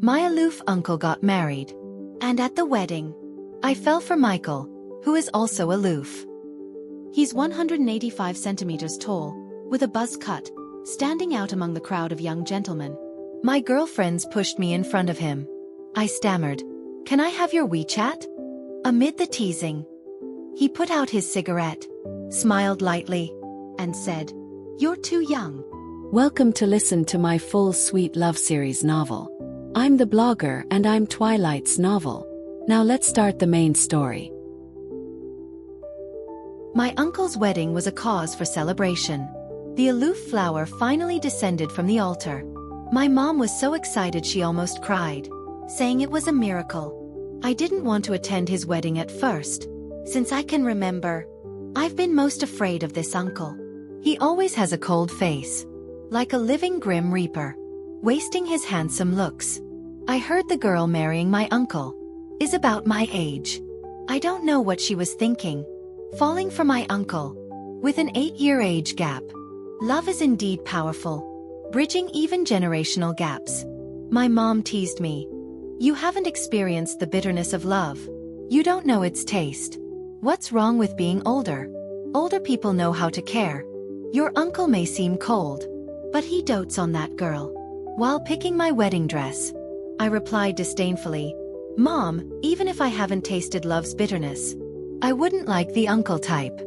My aloof uncle got married. And at the wedding, I fell for Michael, who is also aloof. He's 185 centimeters tall, with a buzz cut, standing out among the crowd of young gentlemen. My girlfriends pushed me in front of him. I stammered, "Can I have your WeChat?" Amid the teasing, he put out his cigarette, smiled lightly, and said, "You're too young." Welcome to listen to my full sweet love series novel. I'm the blogger and I'm Twilight's novel. Now let's start the main story. My uncle's wedding was a cause for celebration. The aloof flower finally descended from the altar. My mom was so excited she almost cried, saying it was a miracle. I didn't want to attend his wedding at first. Since I can remember, I've been most afraid of this uncle. He always has a cold face, like a living grim reaper, wasting his handsome looks. I heard the girl marrying my uncle is about my age. I don't know what she was thinking, falling for my uncle, with an 8-year age gap. Love is indeed powerful, bridging even generational gaps. My mom teased me. "You haven't experienced the bitterness of love. You don't know its taste. What's wrong with being older? Older people know how to care. Your uncle may seem cold, but he dotes on that girl." While picking my wedding dress, I replied disdainfully, "Mom, even if I haven't tasted love's bitterness, I wouldn't like the uncle type.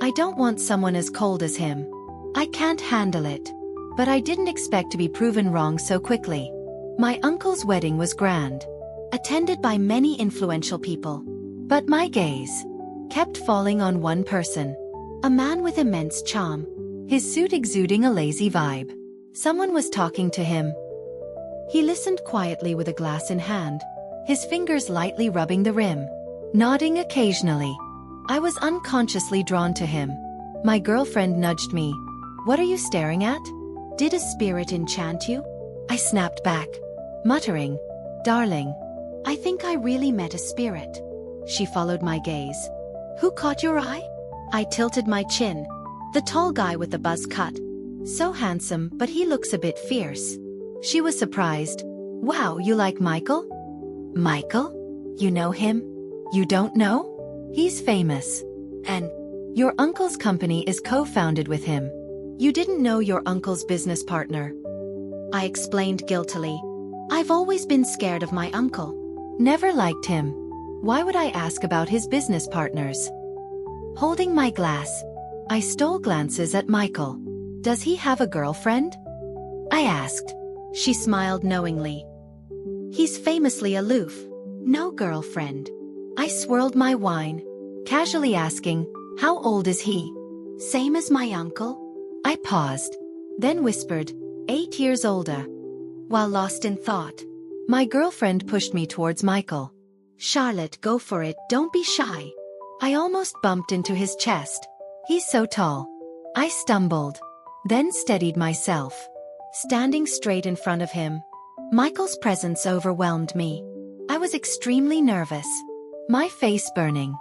I don't want someone as cold as him. I can't handle it." But I didn't expect to be proven wrong so quickly. My uncle's wedding was grand, attended by many influential people. But my gaze kept falling on one person, a man with immense charm, his suit exuding a lazy vibe. Someone was talking to him. He listened quietly with a glass in hand, his fingers lightly rubbing the rim, nodding occasionally. I was unconsciously drawn to him. My girlfriend nudged me. "What are you staring at? Did a spirit enchant you?" I snapped back, muttering, "Darling, I think I really met a spirit." She followed my gaze. "Who caught your eye?" I tilted my chin. "The tall guy with the buzz cut. So handsome, but he looks a bit fierce." She was surprised. "Wow, you like Michael?" "Michael? You know him? You don't know? He's famous. And your uncle's company is co-founded with him. You didn't know your uncle's business partner." I explained guiltily. "I've always been scared of my uncle. Never liked him. Why would I ask about his business partners?" Holding my glass, I stole glances at Michael. "Does he have a girlfriend?" I asked. She smiled knowingly. "He's famously aloof. No girlfriend." I swirled my wine, casually asking, "How old is he?" "Same as my uncle." I paused, then whispered, 8 years older. While lost in thought, my girlfriend pushed me towards Michael. "Charlotte, go for it, don't be shy." I almost bumped into his chest. He's so tall. I stumbled, then steadied myself, standing straight in front of him. Michael's presence overwhelmed me. I was extremely nervous, my face burning.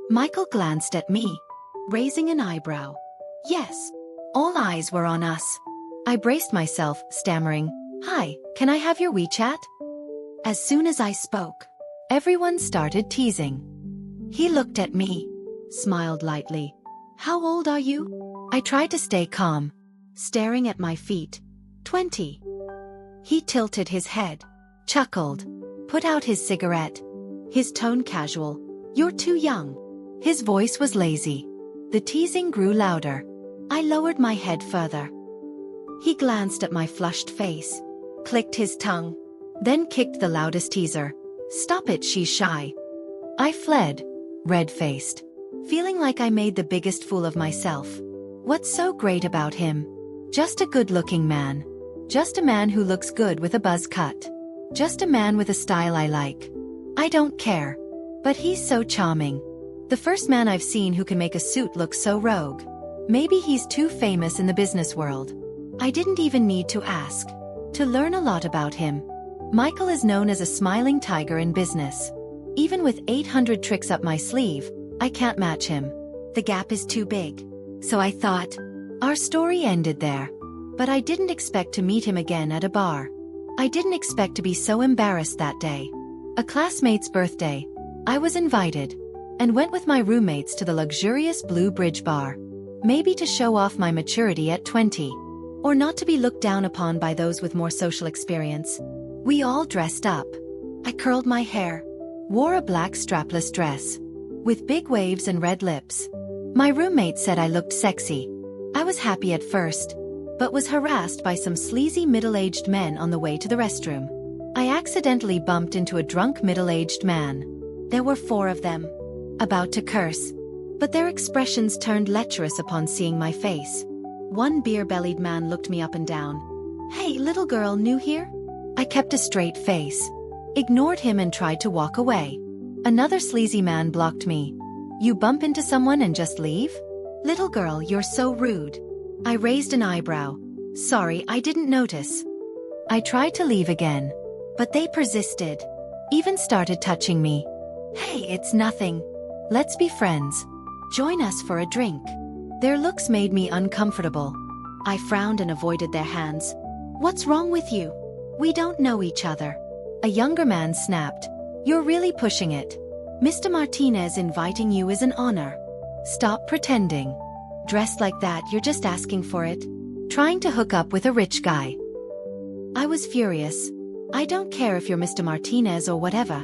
Michael glanced at me, raising an eyebrow. Yes, all eyes were on us. I braced myself, stammering, "Hi, can I have your WeChat?" As soon as I spoke, everyone started teasing. He looked at me, smiled lightly. "How old are you?" I tried to stay calm, staring at my feet. 20. He tilted his head, chuckled, put out his cigarette. His tone casual. "You're too young." His voice was lazy. The teasing grew louder. I lowered my head further. He glanced at my flushed face, clicked his tongue, then kicked the loudest teaser. "Stop it, she's shy." I fled, red-faced, feeling like I made the biggest fool of myself. What's so great about him? Just a good-looking man. Just a man who looks good with a buzz cut. Just a man with a style I like. I don't care. But he's so charming. The first man I've seen who can make a suit look so rogue. Maybe he's too famous in the business world. I didn't even need to ask to learn a lot about him. Michael is known as a smiling tiger in business. Even with 800 tricks up my sleeve, I can't match him. The gap is too big. So I thought, our story ended there. But I didn't expect to meet him again at a bar. I didn't expect to be so embarrassed that day. A classmate's birthday. I was invited, and went with my roommates to the luxurious Blue Bridge bar. Maybe to show off my maturity at 20. Or not to be looked down upon by those with more social experience. We all dressed up. I curled my hair, wore a black strapless dress, with big waves and red lips. My roommate said I looked sexy. I was happy at first, but was harassed by some sleazy middle-aged men on the way to the restroom. I accidentally bumped into a drunk middle-aged man. There were 4 of them, about to curse, but their expressions turned lecherous upon seeing my face. One beer-bellied man looked me up and down. "Hey, little girl, new here?" I kept a straight face, ignored him and tried to walk away. Another sleazy man blocked me. "You bump into someone and just leave? Little girl, you're so rude." I raised an eyebrow. "Sorry, I didn't notice." I tried to leave again, but they persisted. Even started touching me. "Hey, it's nothing. Let's be friends. Join us for a drink." Their looks made me uncomfortable. I frowned and avoided their hands. "What's wrong with you? We don't know each other." A younger man snapped. "You're really pushing it. Mr. Martinez inviting you is an honor. Stop pretending. Dressed like that, you're just asking for it. Trying to hook up with a rich guy." I was furious. "I don't care if you're Mr. Martinez or whatever.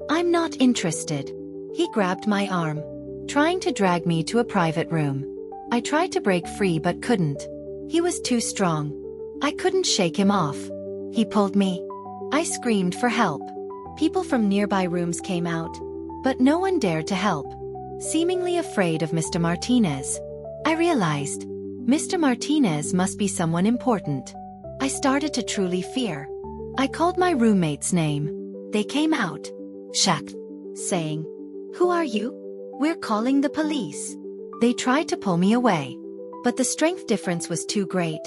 I'm not interested." He grabbed my arm, trying to drag me to a private room. I tried to break free but couldn't. He was too strong. I couldn't shake him off. He pulled me. I screamed for help. People from nearby rooms came out, but no one dared to help, seemingly afraid of Mr. Martinez. I realized, Mr. Martinez must be someone important. I started to truly fear. I called my roommate's name. They came out, shocked, saying, "Who are you? We're calling the police." They tried to pull me away, but the strength difference was too great.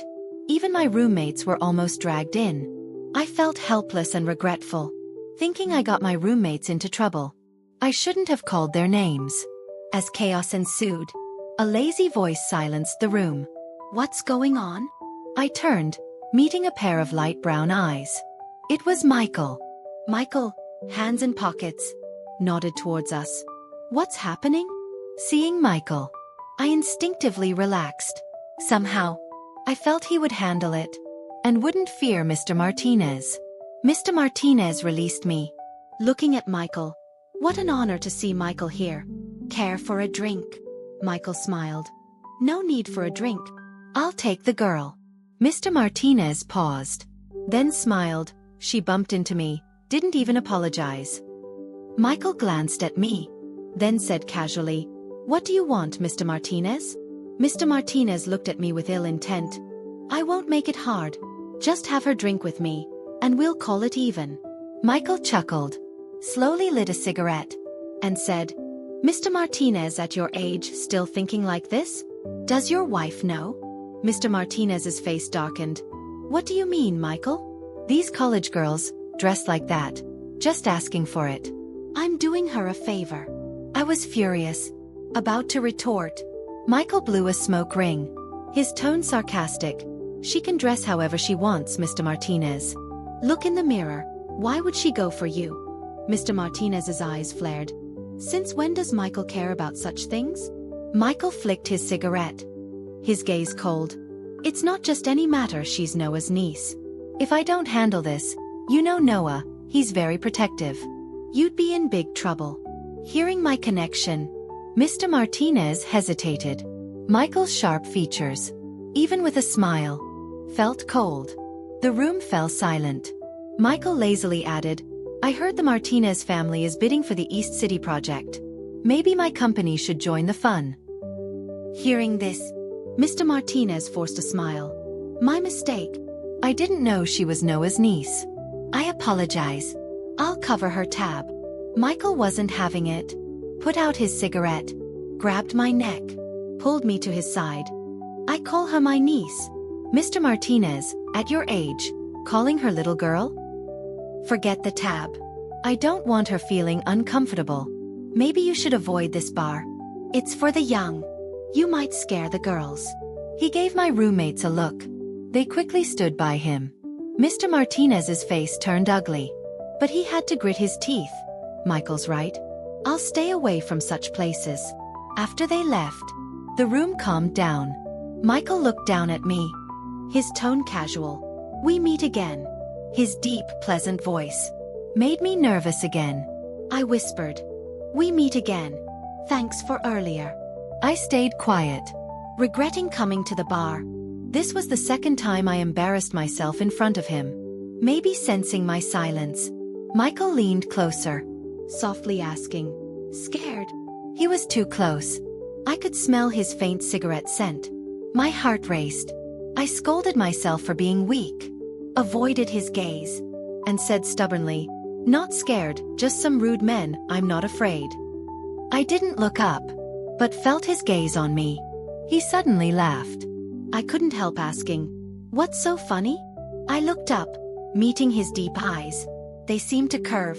Even my roommates were almost dragged in. I felt helpless and regretful, thinking I got my roommates into trouble. I shouldn't have called their names. As chaos ensued, a lazy voice silenced the room. "What's going on?" I turned, meeting a pair of light brown eyes. It was Michael. Michael, hands in pockets, nodded towards us. "What's happening?" Seeing Michael, I instinctively relaxed. Somehow, I felt he would handle it, and wouldn't fear Mr. Martinez. Mr. Martinez released me, looking at Michael. "What an honor to see Michael here. Care for a drink?" Michael smiled. "No need for a drink. I'll take the girl." Mr. Martinez paused, then smiled. She bumped into me, didn't even apologize. Michael glanced at me, then said casually, "What do you want, Mr. Martinez?" Mr. Martinez looked at me with ill intent. "I won't make it hard. Just have her drink with me, and we'll call it even." Michael chuckled, slowly lit a cigarette, and said, "Mr. Martinez, at your age, still thinking like this? Does your wife know?" Mr. Martinez's face darkened. "What do you mean, Michael?" "These college girls, dressed like that, just asking for it. I'm doing her a favor." I was furious, about to retort. Michael blew a smoke ring, his tone sarcastic. "She can dress however she wants, Mr. Martinez. Look in the mirror. Why would she go for you?" Mr. Martinez's eyes flared. "Since when does Michael care about such things?" Michael flicked his cigarette, his gaze cold. "It's not just any matter, she's Noah's niece. If I don't handle this, you know Noah, he's very protective. You'd be in big trouble." Hearing my connection, Mr. Martinez hesitated. Michael's sharp features, even with a smile, felt cold. The room fell silent. Michael lazily added, "I heard the Martinez family is bidding for the East City project. Maybe my company should join the fun." Hearing this, Mr. Martinez forced a smile. "My mistake. I didn't know she was Noah's niece. I apologize. I'll cover her tab." Michael wasn't having it. Put out his cigarette, grabbed my neck, pulled me to his side. "I call her my niece. Mr. Martinez, at your age, calling her little girl? Forget the tab. I don't want her feeling uncomfortable. Maybe you should avoid this bar. It's for the young. You might scare the girls." He gave my roommates a look. They quickly stood by him. Mr. Martinez's face turned ugly. But he had to grit his teeth. Michael's right. I'll stay away from such places. After they left, the room calmed down. Michael looked down at me. His tone casual. We meet again. His deep, pleasant voice made me nervous again. I whispered, we meet again. Thanks for earlier. I stayed quiet, regretting coming to the bar. This was the second time I embarrassed myself in front of him. Maybe sensing my silence, Michael leaned closer, softly asking, scared? He was too close. I could smell his faint cigarette scent. My heart raced. I scolded myself for being weak, avoided his gaze, and said stubbornly, not scared, just some rude men, I'm not afraid. I didn't look up, but felt his gaze on me. He suddenly laughed. I couldn't help asking, what's so funny? I looked up, meeting his deep eyes. They seemed to curve,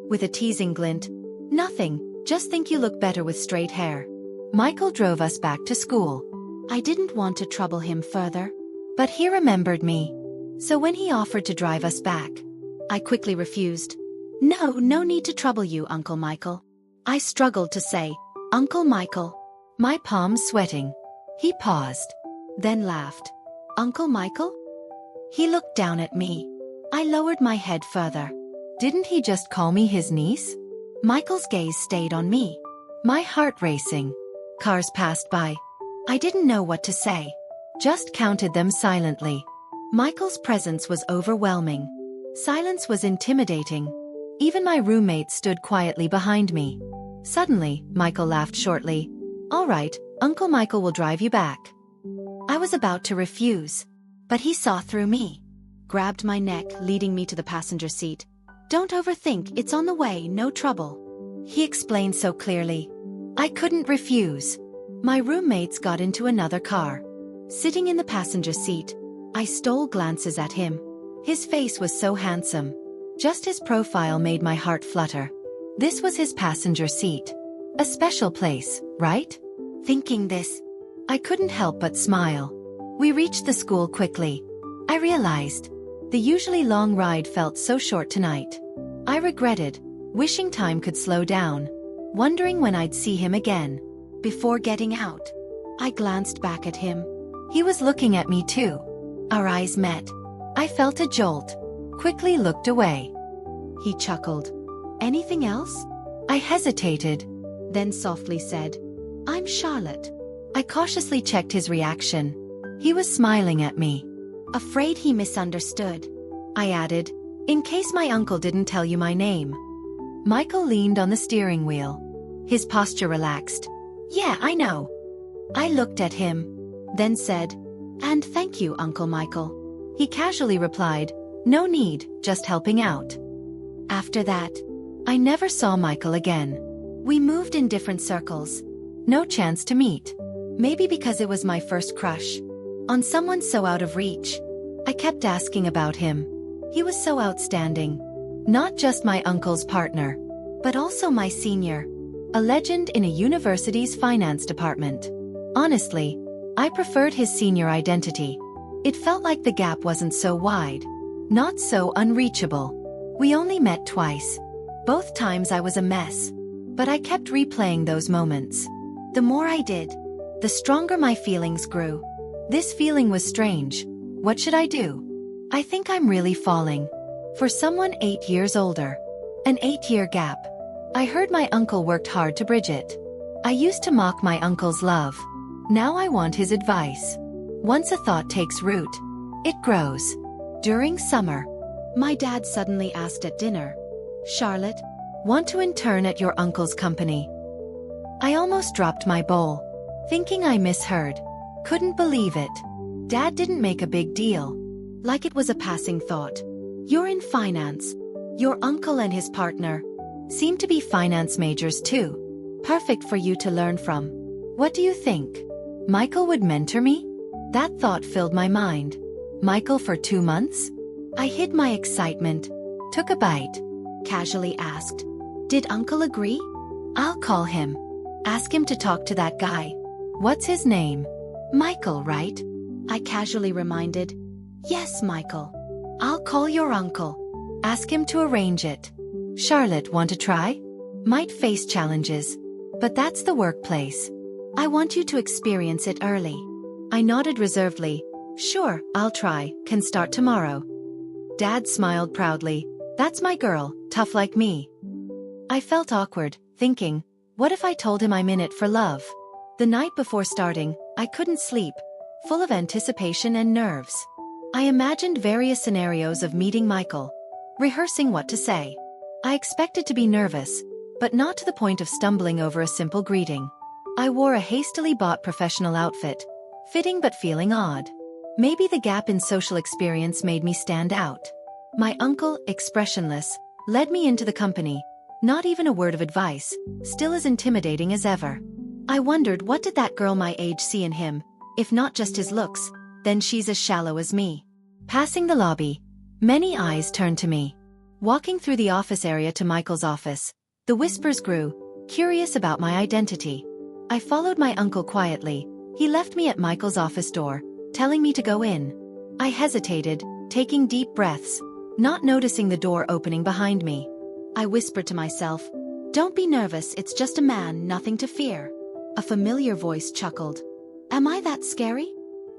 with a teasing glint. Nothing, just think you look better with straight hair. Michael drove us back to school. I didn't want to trouble him further, but he remembered me. So when he offered to drive us back, I quickly refused. No need to trouble you, Uncle Michael. I struggled to say, Uncle Michael. My palms sweating. He paused, then laughed. Uncle Michael? He looked down at me. I lowered my head further. Didn't he just call me his niece? Michael's gaze stayed on me. My heart racing. Cars passed by. I didn't know what to say. Just counted them silently. Michael's presence was overwhelming. Silence was intimidating. Even my roommate stood quietly behind me. Suddenly, Michael laughed shortly. All right, Uncle Michael will drive you back. I was about to refuse, but he saw through me. Grabbed my neck, leading me to the passenger seat. Don't overthink, it's on the way, no trouble. He explained so clearly. I couldn't refuse. My roommates got into another car. Sitting in the passenger seat, I stole glances at him. His face was so handsome. Just his profile made my heart flutter. This was his passenger seat. A special place, right? Thinking this, I couldn't help but smile. We reached the school quickly. I realized the usually long ride felt so short tonight. I regretted, wishing time could slow down, wondering when I'd see him again. Before getting out, I glanced back at him. He was looking at me too. Our eyes met. I felt a jolt, quickly looked away. He chuckled. Anything else? I hesitated, then softly said, I'm Charlotte. I cautiously checked his reaction. He was smiling at me. Afraid he misunderstood. I added, in case my uncle didn't tell you my name. Michael leaned on the steering wheel. His posture relaxed. Yeah, I know. I looked at him, then said, and thank you, Uncle Michael. He casually replied, no need, just helping out. After that, I never saw Michael again. We moved in different circles. No chance to meet. Maybe because it was my first crush on someone so out of reach. I kept asking about him. He was so outstanding. Not just my uncle's partner, but also my senior. A legend in a university's finance department. Honestly, I preferred his senior identity. It felt like the gap wasn't so wide, not so unreachable. We only met twice. Both times I was a mess, but I kept replaying those moments. The more I did, the stronger my feelings grew. This feeling was strange. What should I do? I think I'm really falling for someone 8 years older. An 8-year gap. I heard my uncle worked hard to bridge it. I used to mock my uncle's love. Now I want his advice. Once a thought takes root, it grows. During summer, my dad suddenly asked at dinner, Charlotte, want to intern at your uncle's company? I almost dropped my bowl, thinking I misheard. Couldn't believe it. Dad didn't make a big deal, like it was a passing thought. You're in finance. Your uncle and his partner seem to be finance majors too. Perfect for you to learn from. What do you think? Michael would mentor me? That thought filled my mind. Michael for 2 months? I hid my excitement, took a bite, casually asked, did Uncle agree? I'll call him. Ask him to talk to that guy. What's his name? Michael, right? I casually reminded. Yes, Michael. I'll call your uncle. Ask him to arrange it. Charlotte, want to try? Might face challenges. But that's the workplace. I want you to experience it early. I nodded reservedly. Sure, I'll try, can start tomorrow. Dad smiled proudly. That's my girl, tough like me. I felt awkward, thinking, what if I told him I'm in it for love? The night before starting, I couldn't sleep, full of anticipation and nerves. I imagined various scenarios of meeting Michael, rehearsing what to say. I expected to be nervous, but not to the point of stumbling over a simple greeting. I wore a hastily bought professional outfit, fitting but feeling odd. Maybe the gap in social experience made me stand out. My uncle, expressionless, led me into the company, not even a word of advice, still as intimidating as ever. I wondered, what did that girl my age see in him? If not just his looks, then she's as shallow as me. Passing the lobby, many eyes turned to me. Walking through the office area to Michael's office, the whispers grew, curious about my identity. I followed my uncle quietly. He left me at Michael's office door, telling me to go in. I hesitated, taking deep breaths, not noticing the door opening behind me. I whispered to myself, don't be nervous, it's just a man, nothing to fear. A familiar voice chuckled. Am I that scary?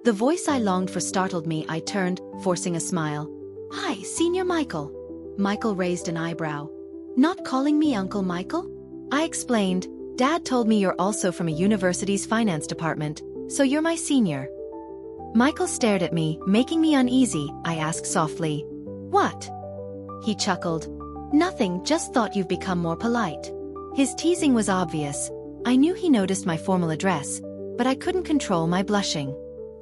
The voice I longed for startled me. I turned, forcing a smile. Hi, Senior Michael. Michael raised an eyebrow. Not calling me Uncle Michael? I explained, Dad told me you're also from a university's finance department, so you're my senior. Michael stared at me, making me uneasy. I asked softly, what? He chuckled. Nothing, just thought you've become more polite. His teasing was obvious. I knew he noticed my formal address, but I couldn't control my blushing.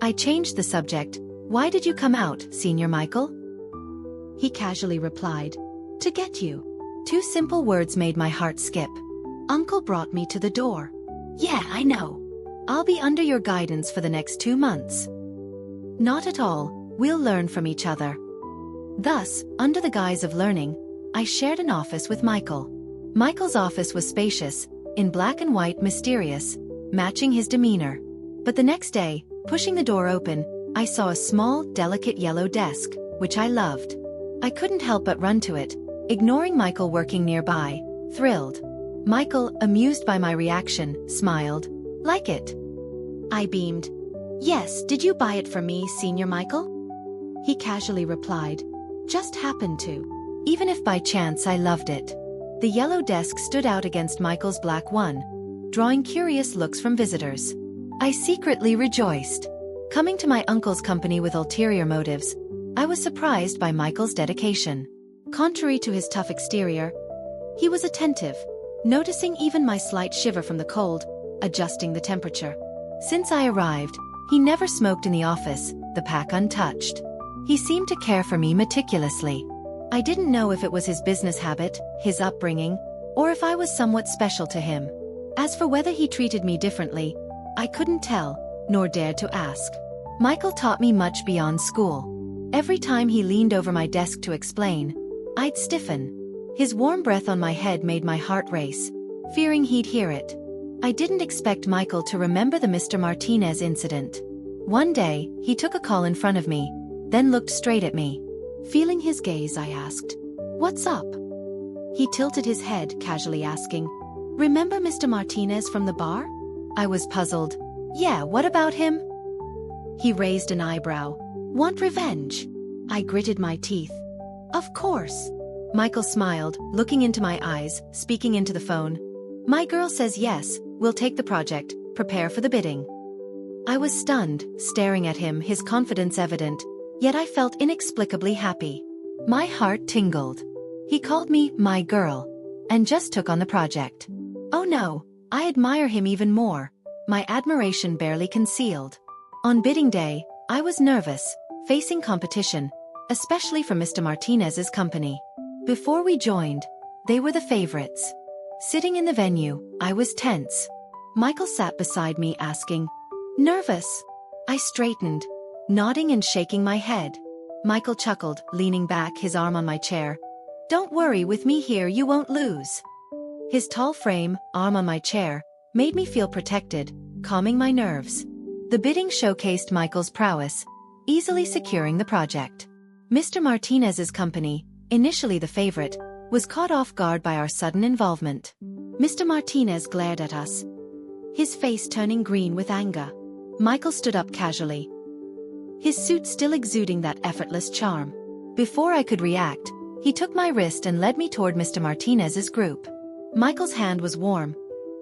I changed the subject. Why did you come out, Senior Michael? He casually replied, to get you. 2 simple words made my heart skip. Uncle brought me to the door. Yeah, I know. I'll be under your guidance for the next 2 months. Not at all, we'll learn from each other. Thus, under the guise of learning, I shared an office with Michael. Michael's office was spacious, in black and white, mysterious, matching his demeanor. But the next day, pushing the door open, I saw a small, delicate yellow desk, which I loved. I couldn't help but run to it, ignoring Michael working nearby, thrilled. Michael, amused by my reaction, smiled. Like it? I beamed. Yes, did you buy it for me, Senior Michael? He casually replied. Just happened to. Even if by chance, I loved it. The yellow desk stood out against Michael's black one, drawing curious looks from visitors. I secretly rejoiced. Coming to my uncle's company with ulterior motives, I was surprised by Michael's dedication. Contrary to his tough exterior, he was attentive, noticing even my slight shiver from the cold, adjusting the temperature. Since I arrived, he never smoked in the office, the pack untouched. He seemed to care for me meticulously. I didn't know if it was his business habit, his upbringing, or if I was somewhat special to him. As for whether he treated me differently, I couldn't tell, nor dared to ask. Michael taught me much beyond school. Every time he leaned over my desk to explain, I'd stiffen. His warm breath on my head made my heart race, fearing he'd hear it. I didn't expect Michael to remember the Mr. Martinez incident. One day, he took a call in front of me, then looked straight at me. Feeling his gaze, I asked, "What's up?" He tilted his head, casually asking, "Remember Mr. Martinez from the bar?" I was puzzled. "Yeah, what about him?" He raised an eyebrow. "Want revenge?" I gritted my teeth. "Of course." Michael smiled, looking into my eyes, speaking into the phone. "My girl says yes, we'll take the project, prepare for the bidding." I was stunned, staring at him, his confidence evident, yet I felt inexplicably happy. My heart tingled. He called me my girl, and just took on the project. Oh no, I admire him even more, my admiration barely concealed. On bidding day, I was nervous, facing competition, especially from Mr. Martinez's company. Before we joined, they were the favorites. Sitting in the venue, I was tense. Michael sat beside me asking, "Nervous?" I straightened, nodding and shaking my head. Michael chuckled, leaning back, his arm on my chair. "Don't worry, with me here you won't lose." His tall frame, arm on my chair, made me feel protected, calming my nerves. The bidding showcased Michael's prowess, easily securing the project. Mr. Martinez's company, initially the favorite, was caught off guard by our sudden involvement. Mr. Martinez glared at us, his face turning green with anger. Michael stood up casually, his suit still exuding that effortless charm. Before I could react, he took my wrist and led me toward Mr. Martinez's group. Michael's hand was warm,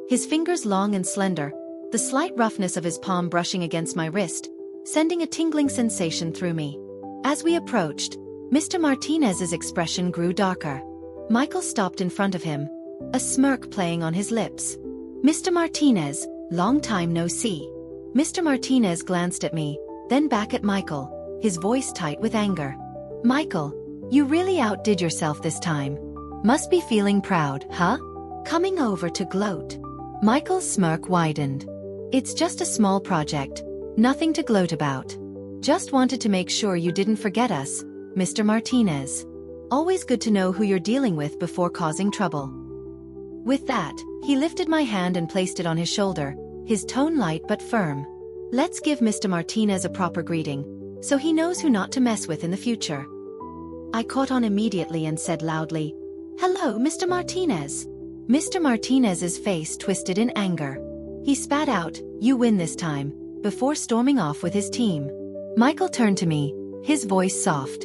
his fingers long and slender, the slight roughness of his palm brushing against my wrist, sending a tingling sensation through me. As we approached, Mr. Martinez's expression grew darker. Michael stopped in front of him, a smirk playing on his lips. "Mr. Martinez, long time no see." Mr. Martinez glanced at me, then back at Michael, his voice tight with anger. "Michael, you really outdid yourself this time. Must be feeling proud, huh? Coming over to gloat." Michael's smirk widened. "It's just a small project, nothing to gloat about. Just wanted to make sure you didn't forget us, Mr. Martinez. Always good to know who you're dealing with before causing trouble." With that, he lifted my hand and placed it on his shoulder, his tone light but firm. "Let's give Mr. Martinez a proper greeting, so he knows who not to mess with in the future." I caught on immediately and said loudly, "Hello, Mr. Martinez." Mr. Martinez's face twisted in anger. He spat out, "You win this time," before storming off with his team. Michael turned to me, his voice soft.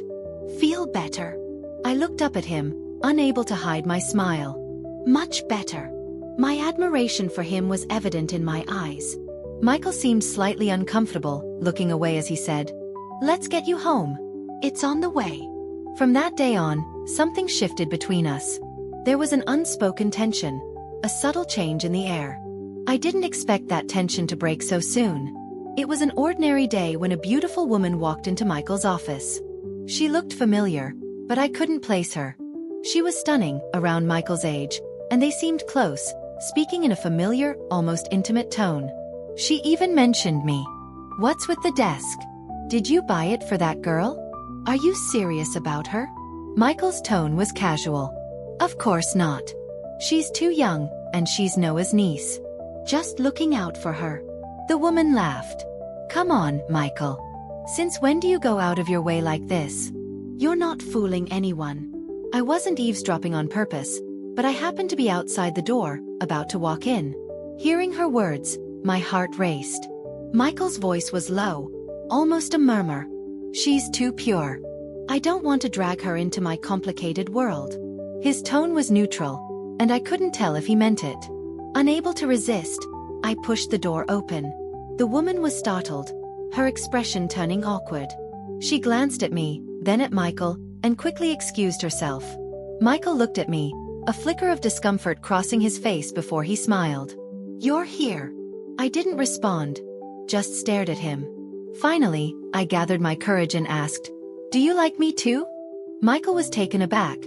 "Feel better?" I looked up at him, unable to hide my smile. "Much better." My admiration for him was evident in my eyes. Michael seemed slightly uncomfortable, looking away as he said, "Let's get you home. It's on the way." From that day on, something shifted between us. There was an unspoken tension, a subtle change in the air. I didn't expect that tension to break so soon. It was an ordinary day when a beautiful woman walked into Michael's office. She looked familiar, but I couldn't place her. She was stunning, around Michael's age, and they seemed close, speaking in a familiar, almost intimate tone. She even mentioned me. "What's with the desk? Did you buy it for that girl? Are you serious about her?" Michael's tone was casual. "Of course not. She's too young, and she's Noah's niece. Just looking out for her." The woman laughed. "Come on, Michael. Since when do you go out of your way like this? You're not fooling anyone." I wasn't eavesdropping on purpose, but I happened to be outside the door, about to walk in. Hearing her words, my heart raced. Michael's voice was low, almost a murmur. "She's too pure. I don't want to drag her into my complicated world." His tone was neutral, and I couldn't tell if he meant it. Unable to resist, I pushed the door open. The woman was startled, her expression turning awkward. She glanced at me, then at Michael, and quickly excused herself. Michael looked at me, a flicker of discomfort crossing his face before he smiled. "You're here." I didn't respond, just stared at him. Finally, I gathered my courage and asked, "Do you like me too?" Michael was taken aback,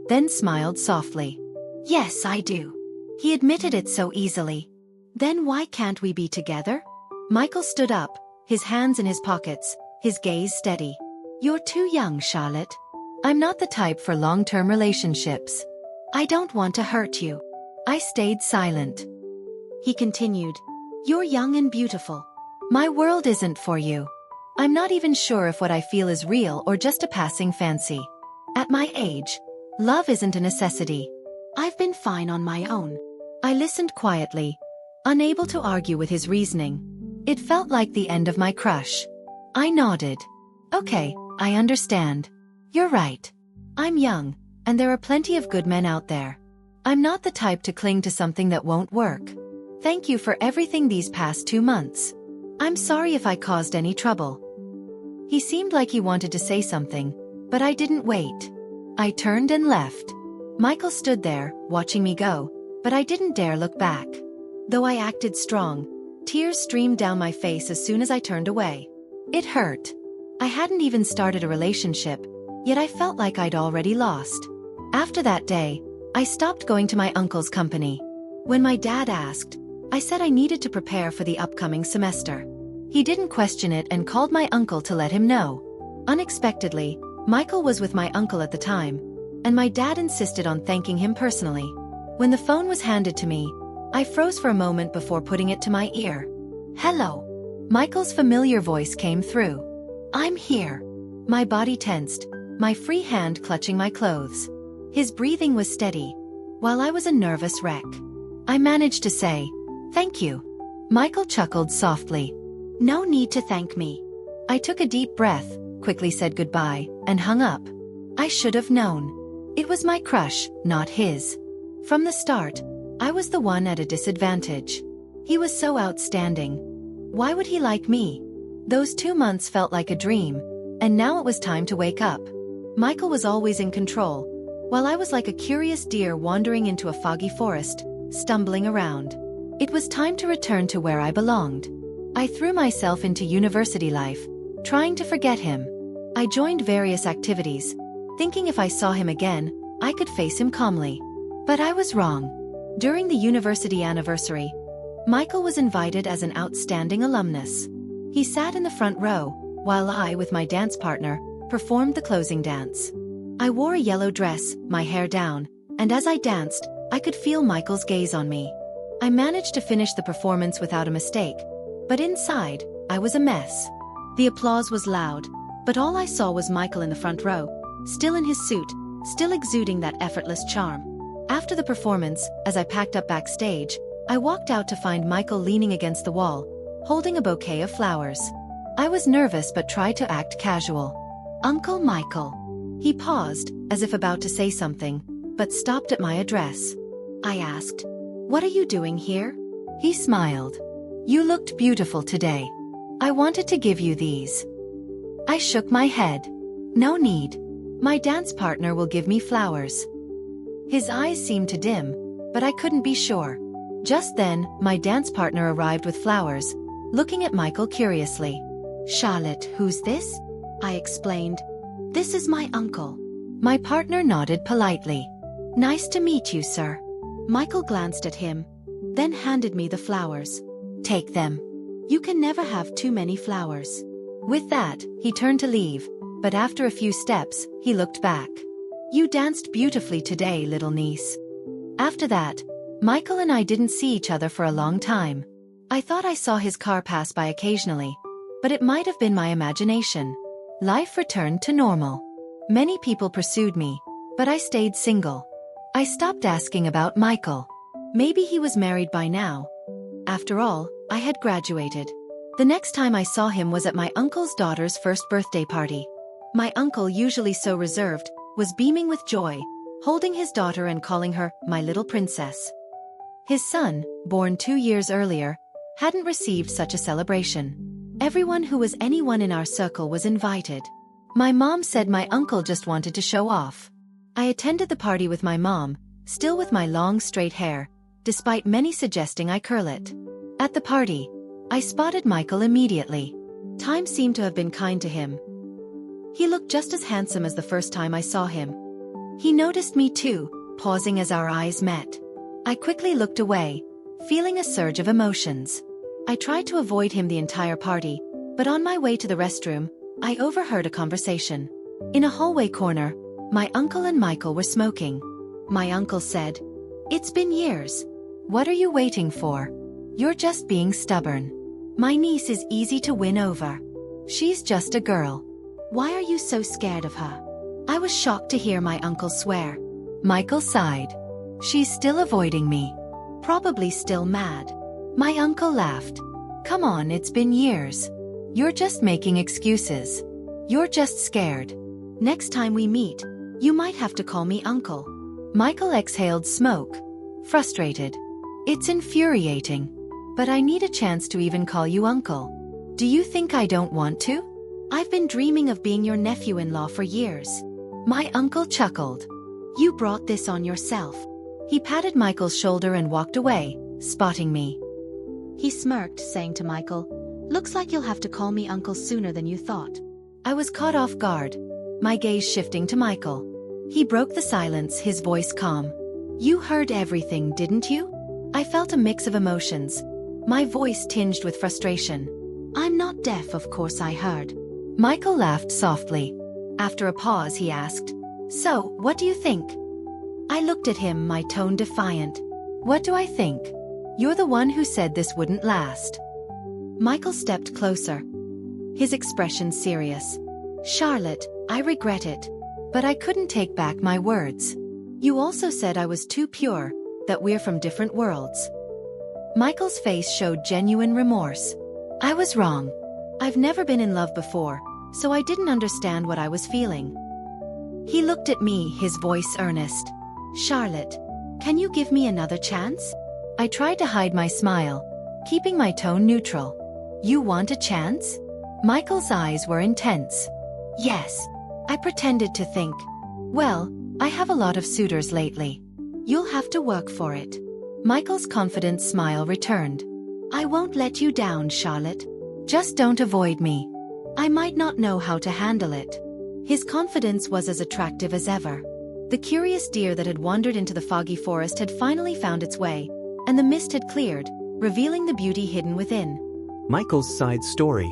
then smiled softly. "Yes, I do." He admitted it so easily. "Then why can't we be together?" Michael stood up, his hands in his pockets, his gaze steady. "You're too young, Charlotte. I'm not the type for long-term relationships. I don't want to hurt you." I stayed silent. He continued, "You're young and beautiful. My world isn't for you. I'm not even sure if what I feel is real or just a passing fancy. At my age, love isn't a necessity. I've been fine on my own." I listened quietly, unable to argue with his reasoning. It felt like the end of my crush. I nodded. "Okay, I understand. You're right. I'm young, and there are plenty of good men out there. I'm not the type to cling to something that won't work. Thank you for everything these past 2 months. I'm sorry if I caused any trouble." He seemed like he wanted to say something, but I didn't wait. I turned and left. Michael stood there, watching me go, but I didn't dare look back. Though I acted strong, tears streamed down my face as soon as I turned away. It hurt. I hadn't even started a relationship, yet I felt like I'd already lost. After that day, I stopped going to my uncle's company. When my dad asked, I said I needed to prepare for the upcoming semester. He didn't question it and called my uncle to let him know. Unexpectedly, Michael was with my uncle at the time, and my dad insisted on thanking him personally. When the phone was handed to me, I froze for a moment before putting it to my ear. "Hello." Michael's familiar voice came through. "I'm here." My body tensed, my free hand clutching my clothes. His breathing was steady, while I was a nervous wreck. I managed to say, "Thank you." Michael chuckled softly. "No need to thank me." I took a deep breath, quickly said goodbye, and hung up. I should have known. It was my crush, not his. From the start, I was the one at a disadvantage. He was so outstanding. Why would he like me? Those 2 months felt like a dream, and now it was time to wake up. Michael was always in control, while I was like a curious deer wandering into a foggy forest, stumbling around. It was time to return to where I belonged. I threw myself into university life, trying to forget him. I joined various activities, thinking if I saw him again, I could face him calmly. But I was wrong. During the university anniversary, Michael was invited as an outstanding alumnus. He sat in the front row, while I, with my dance partner, performed the closing dance. I wore a yellow dress, my hair down, and as I danced, I could feel Michael's gaze on me. I managed to finish the performance without a mistake, but inside, I was a mess. The applause was loud, but all I saw was Michael in the front row, still in his suit, still exuding that effortless charm. After the performance, as I packed up backstage, I walked out to find Michael leaning against the wall, holding a bouquet of flowers. I was nervous but tried to act casual. "Uncle Michael." He paused, as if about to say something, but stopped at my address. I asked, "What are you doing here?" He smiled. "You looked beautiful today. I wanted to give you these." I shook my head. "No need. My dance partner will give me flowers." His eyes seemed to dim, but I couldn't be sure. Just then, my dance partner arrived with flowers, looking at Michael curiously. "Charlotte, who's this?" I explained. "This is my uncle." My partner nodded politely. "Nice to meet you, sir." Michael glanced at him, then handed me the flowers. "Take them. You can never have too many flowers." With that, he turned to leave, but after a few steps, he looked back. "You danced beautifully today, little niece." After that, Michael and I didn't see each other for a long time. I thought I saw his car pass by occasionally, but it might have been my imagination. Life returned to normal. Many people pursued me, but I stayed single. I stopped asking about Michael. Maybe he was married by now. After all, I had graduated. The next time I saw him was at my uncle's daughter's first birthday party. My uncle, usually so reserved, was beaming with joy, holding his daughter and calling her my little princess. His son, born 2 years earlier, hadn't received such a celebration. Everyone who was anyone in our circle was invited. My mom said my uncle just wanted to show off. I attended the party with my mom, still with my long straight hair, despite many suggesting I curl it. At the party, I spotted Michael immediately. Time seemed to have been kind to him. He looked just as handsome as the first time I saw him. He noticed me too, pausing as our eyes met. I quickly looked away, feeling a surge of emotions. I tried to avoid him the entire party, but on my way to the restroom, I overheard a conversation. In a hallway corner, my uncle and Michael were smoking. My uncle said, "It's been years. What are you waiting for? You're just being stubborn. My niece is easy to win over. She's just a girl. Why are you so scared of her?" I was shocked to hear my uncle swear. Michael sighed. "She's still avoiding me. Probably still mad." My uncle laughed. "Come on, it's been years. You're just making excuses. You're just scared. Next time we meet, you might have to call me uncle." Michael exhaled smoke, frustrated. "It's infuriating. But I need a chance to even call you uncle. Do you think I don't want to? I've been dreaming of being your nephew-in-law for years." My uncle chuckled. "You brought this on yourself." He patted Michael's shoulder and walked away, spotting me. He smirked, saying to Michael, "Looks like you'll have to call me uncle sooner than you thought." I was caught off guard, my gaze shifting to Michael. He broke the silence, his voice calm. "You heard everything, didn't you?" I felt a mix of emotions, my voice tinged with frustration. "I'm not deaf, of course I heard." Michael laughed softly. After a pause, he asked, "So, what do you think?" I looked at him, my tone defiant. "What do I think? You're the one who said this wouldn't last." Michael stepped closer, his expression serious. "Charlotte, I regret it. But I couldn't take back my words. You also said I was too pure, that we're from different worlds. Michael's face showed genuine remorse. I was wrong. I've never been in love before, so I didn't understand what I was feeling. He looked at me, his voice earnest. Charlotte, can you give me another chance? I tried to hide my smile, keeping my tone neutral. You want a chance? Michael's eyes were intense. Yes. I pretended to think. Well, I have a lot of suitors lately. You'll have to work for it. Michael's confident smile returned. I won't let you down, Charlotte. Just don't avoid me. I might not know how to handle it. His confidence was as attractive as ever. The curious deer that had wandered into the foggy forest had finally found its way, and the mist had cleared, revealing the beauty hidden within. Michael's side story.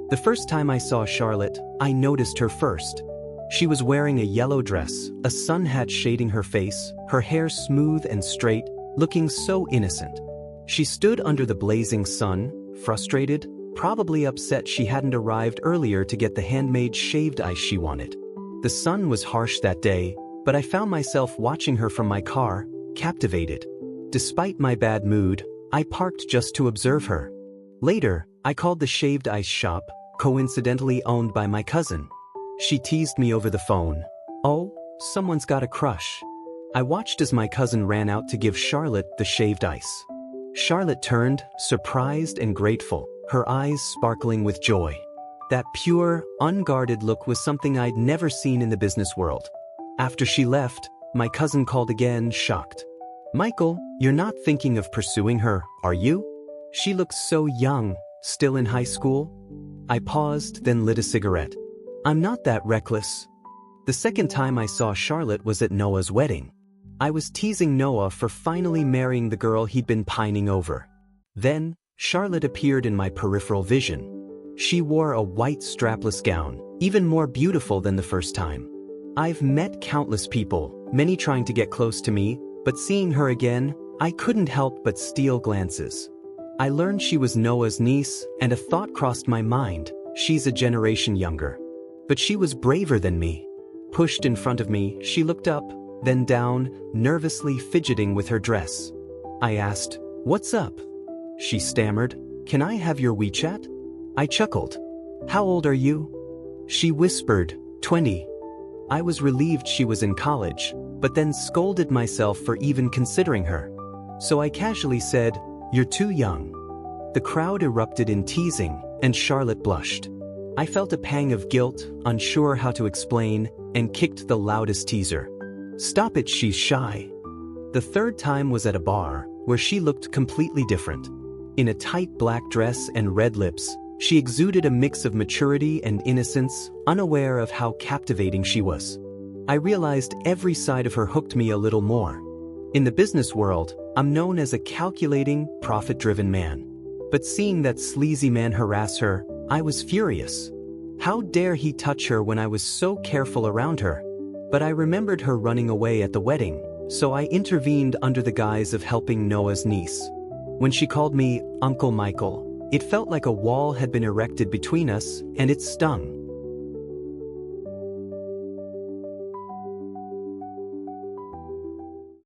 The first time I saw Charlotte, I noticed her first. She was wearing a yellow dress, a sun hat shading her face, her hair smooth and straight, looking so innocent. She stood under the blazing sun, frustrated, probably upset she hadn't arrived earlier to get the handmade shaved ice she wanted. The sun was harsh that day, but I found myself watching her from my car, captivated. Despite my bad mood, I parked just to observe her. Later, I called the shaved ice shop, coincidentally owned by my cousin. She teased me over the phone. Oh, someone's got a crush. I watched as my cousin ran out to give Charlotte the shaved ice. Charlotte turned, surprised and grateful, her eyes sparkling with joy. That pure, unguarded look was something I'd never seen in the business world. After she left, my cousin called again, shocked. Michael, you're not thinking of pursuing her, are you? She looks so young, still in high school. I paused, then lit a cigarette. I'm not that reckless. The second time I saw Charlotte was at Noah's wedding. I was teasing Noah for finally marrying the girl he'd been pining over. Then, Charlotte appeared in my peripheral vision. She wore a white strapless gown, even more beautiful than the first time. I've met countless people, many trying to get close to me, but seeing her again, I couldn't help but steal glances. I learned she was Noah's niece, and a thought crossed my mind. She's a generation younger. But she was braver than me. Pushed in front of me, she looked up, then down, nervously fidgeting with her dress. I asked, "What's up?" She stammered, "Can I have your WeChat?" I chuckled. "How old are you?" She whispered, 20. I was relieved she was in college, but then scolded myself for even considering her. So I casually said, "You're too young." The crowd erupted in teasing, and Charlotte blushed. I felt a pang of guilt, unsure how to explain, and kicked the loudest teaser. "Stop it, she's shy." The third time was at a bar, where she looked completely different. In a tight black dress and red lips, she exuded a mix of maturity and innocence, unaware of how captivating she was. I realized every side of her hooked me a little more. In the business world, I'm known as a calculating, profit-driven man. But seeing that sleazy man harass her, I was furious. How dare he touch her when I was so careful around her? But I remembered her running away at the wedding, so I intervened under the guise of helping Noah's niece. When she called me Uncle Michael, it felt like a wall had been erected between us, and it stung.